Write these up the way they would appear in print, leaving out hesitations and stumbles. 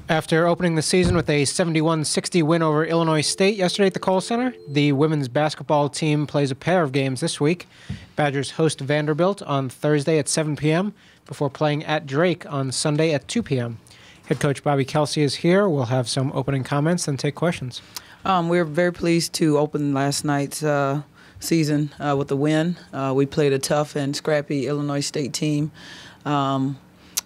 After opening the season with a 71-60 win over Illinois State yesterday at the Kohl Center, the women's basketball team plays a pair of games this week. Badgers host Vanderbilt on Thursday at 7 p.m. before playing at Drake on Sunday at 2 p.m. Head coach Bobbie Kelsey is here. We'll have some opening comments and take questions. We're very pleased to open last night's season with a win. We played a tough and scrappy Illinois State team.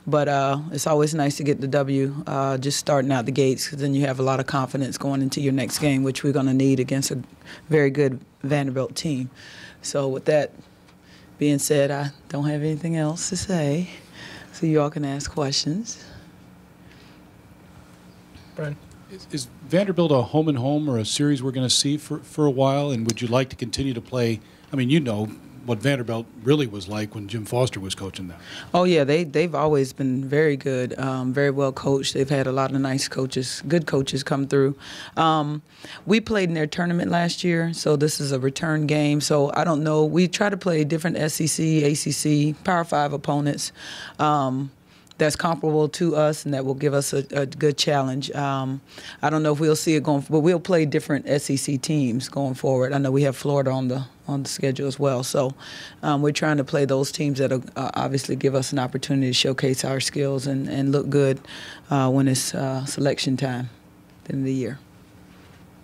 But it's always nice to get the W just starting out the gates, because then you have a lot of confidence going into your next game, which we're going to need against a very good Vanderbilt team. So with that being said, I don't have anything else to say, so you all can ask questions. Brian. Is Vanderbilt a home and home or a series we're going to see for a while? And would you like to continue to play? I mean, you know what Vanderbilt really was like when Jim Foster was coaching them. Oh, yeah, they've always been very good, very well coached. They've had a lot of nice coaches, good coaches come through. We played in their tournament last year, so this is a return game. So I don't know. We try to play different SEC, ACC, Power 5 opponents that's comparable to us and that will give us a good challenge. I don't know if we'll see it going, but we'll play different SEC teams going forward. I know we have Florida on the schedule as well. So we're trying to play those teams that obviously give us an opportunity to showcase our skills and look good when it's selection time at the end of the year.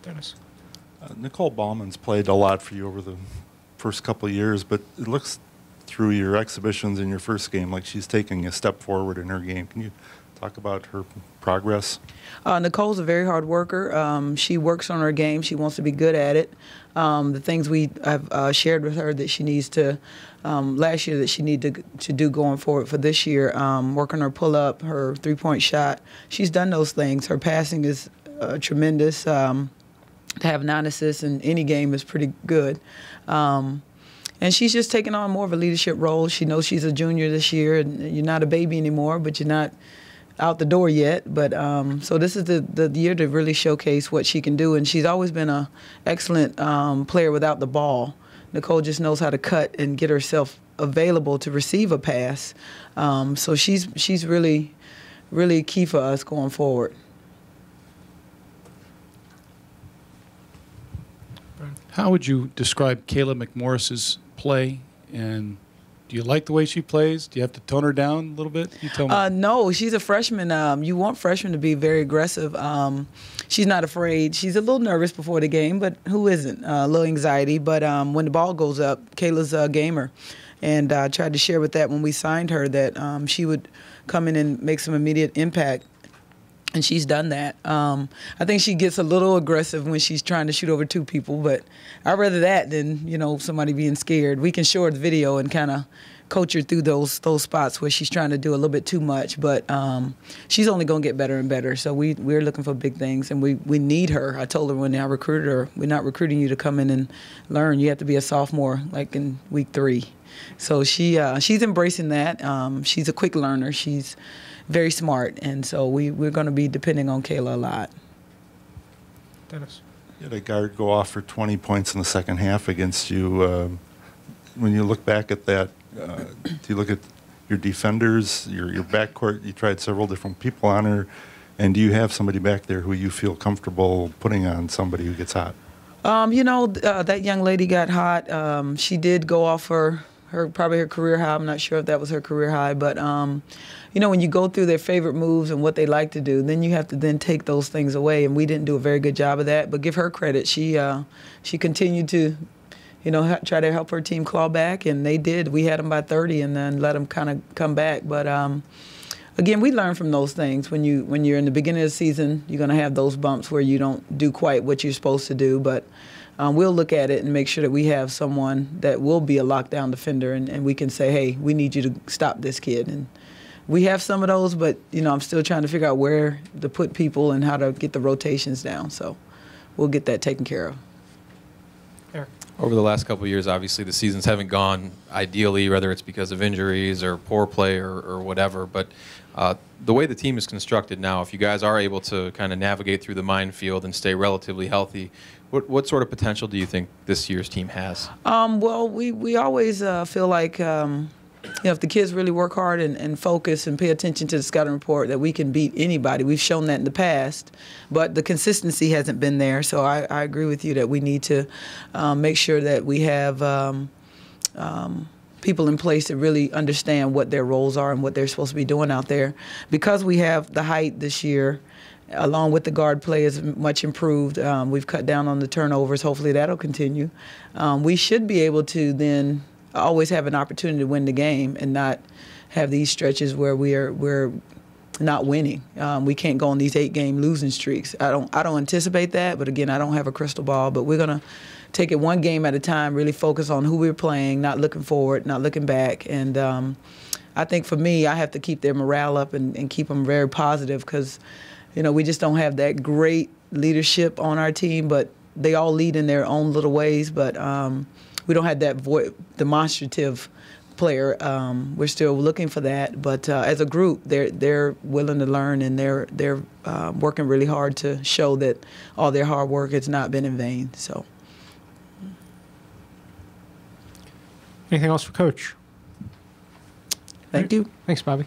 Dennis. Nicole Ballman's played a lot for you over the first couple of years, but it looks through your exhibitions in your first game like she's taking a step forward in her game. Can you talk about her progress? Nicole's a very hard worker. She works on her game. She wants to be good at it. The things we have shared with her that she needs to, last year that she needed to do going forward for this year, work on her pull-up, her three-point shot. She's done those things. Her passing is tremendous. To have 9 assists in any game is pretty good. And she's just taking on more of a leadership role. She knows she's a junior this year, and you're not a baby anymore, but you're not out the door yet. But so this is the year to really showcase what she can do. And she's always been an excellent player without the ball. Nicole just knows how to cut and get herself available to receive a pass. So she's really, really key for us going forward. How would you describe Kayla Morris's play, and do you like the way she plays? Do you have to tone her down a little bit? You tell me. No, she's a freshman. You want freshmen to be very aggressive. She's not afraid. She's a little nervous before the game, but who isn't? A little anxiety. But when the ball goes up, Kayla's a gamer. And I tried to share with that when we signed her that she would come in and make some immediate impact. And she's done that. I think she gets a little aggressive when she's trying to shoot over 2 people, but I'd rather that than, you know, somebody being scared. We can show her the video and kind of coach her through those spots where she's trying to do a little bit too much, but she's only going to get better and better. So we're looking for big things, and we need her. I told her when I recruited her, we're not recruiting you to come in and learn. You have to be a sophomore, like in week 3. So she's embracing that. She's a quick learner. She's very smart, and so we're going to be depending on Kayla a lot. Dennis. You had a guard go off for 20 points in the second half against you. When you look back at that, do you look at your defenders, your backcourt? You tried several different people on her, and do you have somebody back there who you feel comfortable putting on somebody who gets hot? You know, that young lady got hot. She did go off probably her career high. I'm not sure if that was her career high, but you know, when you go through their favorite moves and what they like to do, then you have to then take those things away, and we didn't do a very good job of that. But give her credit. She continued to, you know, try to help her team claw back, and they did. We had them by 30 and then let them kind of come back. But again, we learn from those things. When you're in the beginning of the season, you're going to have those bumps where you don't do quite what you're supposed to do, but we'll look at it and make sure that we have someone that will be a lockdown defender, and we can say, hey, we need you to stop this kid. And we have some of those, but, you know, I'm still trying to figure out where to put people and how to get the rotations down. So we'll get that taken care of. Eric. Over the last couple of years, obviously the seasons haven't gone ideally, whether it's because of injuries or poor play or whatever. But the way the team is constructed now, if you guys are able to kind of navigate through the minefield and stay relatively healthy, what sort of potential do you think this year's team has? Well, we always feel like if the kids really work hard and focus and pay attention to the scouting report, that we can beat anybody. We've shown that in the past, but the consistency hasn't been there. So I agree with you that we need to make sure that we have people in place that really understand what their roles are and what they're supposed to be doing out there. Because we have the height this year, along with the guard play is much improved. We've cut down on the turnovers. Hopefully that'll continue. We should be able to then always have an opportunity to win the game and not have these stretches where we're not winning. We can't go on these 8-game losing streaks. I don't anticipate that, but again, I don't have a crystal ball. But we're gonna take it one game at a time, really focus on who we're playing, not looking forward, not looking back. And I think for me, I have to keep their morale up and keep them very positive because, we just don't have that great leadership on our team, but they all lead in their own little ways. But we don't have that demonstrative player. We're still looking for that. But as a group, they're willing to learn, and they're working really hard to show that all their hard work has not been in vain. So. Anything else for Coach? Thank you. Thanks, Bobbie.